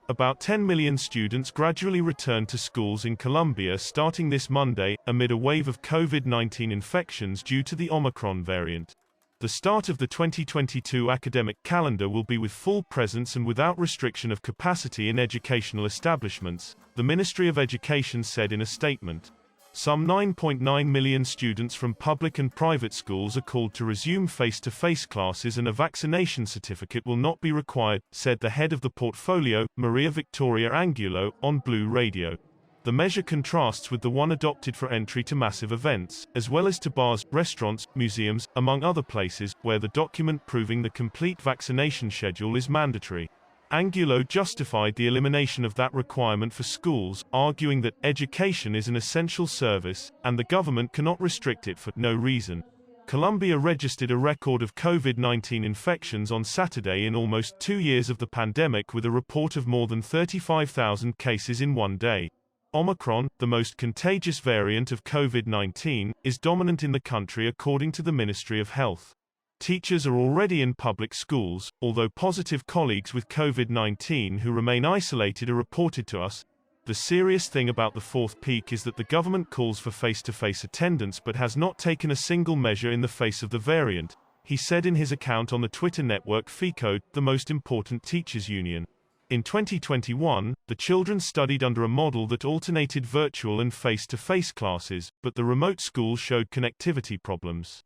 About 10 million students gradually returned to schools in Colombia starting this Monday, amid a wave of COVID-19 infections due to the Omicron variant. The start of the 2022 academic calendar will be with full presence and without restriction of capacity in educational establishments, the Ministry of Education said in a statement. Some 9.9 million students from public and private schools are called to resume face-to-face classes and a vaccination certificate will not be required, said the head of the portfolio, Maria Victoria Angulo, on Blue Radio. The measure contrasts with the one adopted for entry to massive events, as well as to bars, restaurants, museums, among other places, where the document proving the complete vaccination schedule is mandatory. Angulo justified the elimination of that requirement for schools, arguing that education is an essential service, and the government cannot restrict it for no reason. Colombia registered a record of COVID-19 infections on Saturday in almost 2 years of the pandemic, with a report of more than 35,000 cases in one day. Omicron, the most contagious variant of COVID-19, is dominant in the country according to the Ministry of Health. Teachers are already in public schools, although positive colleagues with COVID-19 who remain isolated are reported to us. The serious thing about the fourth peak is that the government calls for face-to-face attendance but has not taken a single measure in the face of the variant, he said in his account on the Twitter network FECODE, the most important teachers' union. In 2021, the children studied under a model that alternated virtual and face-to-face classes, but the remote schools showed connectivity problems.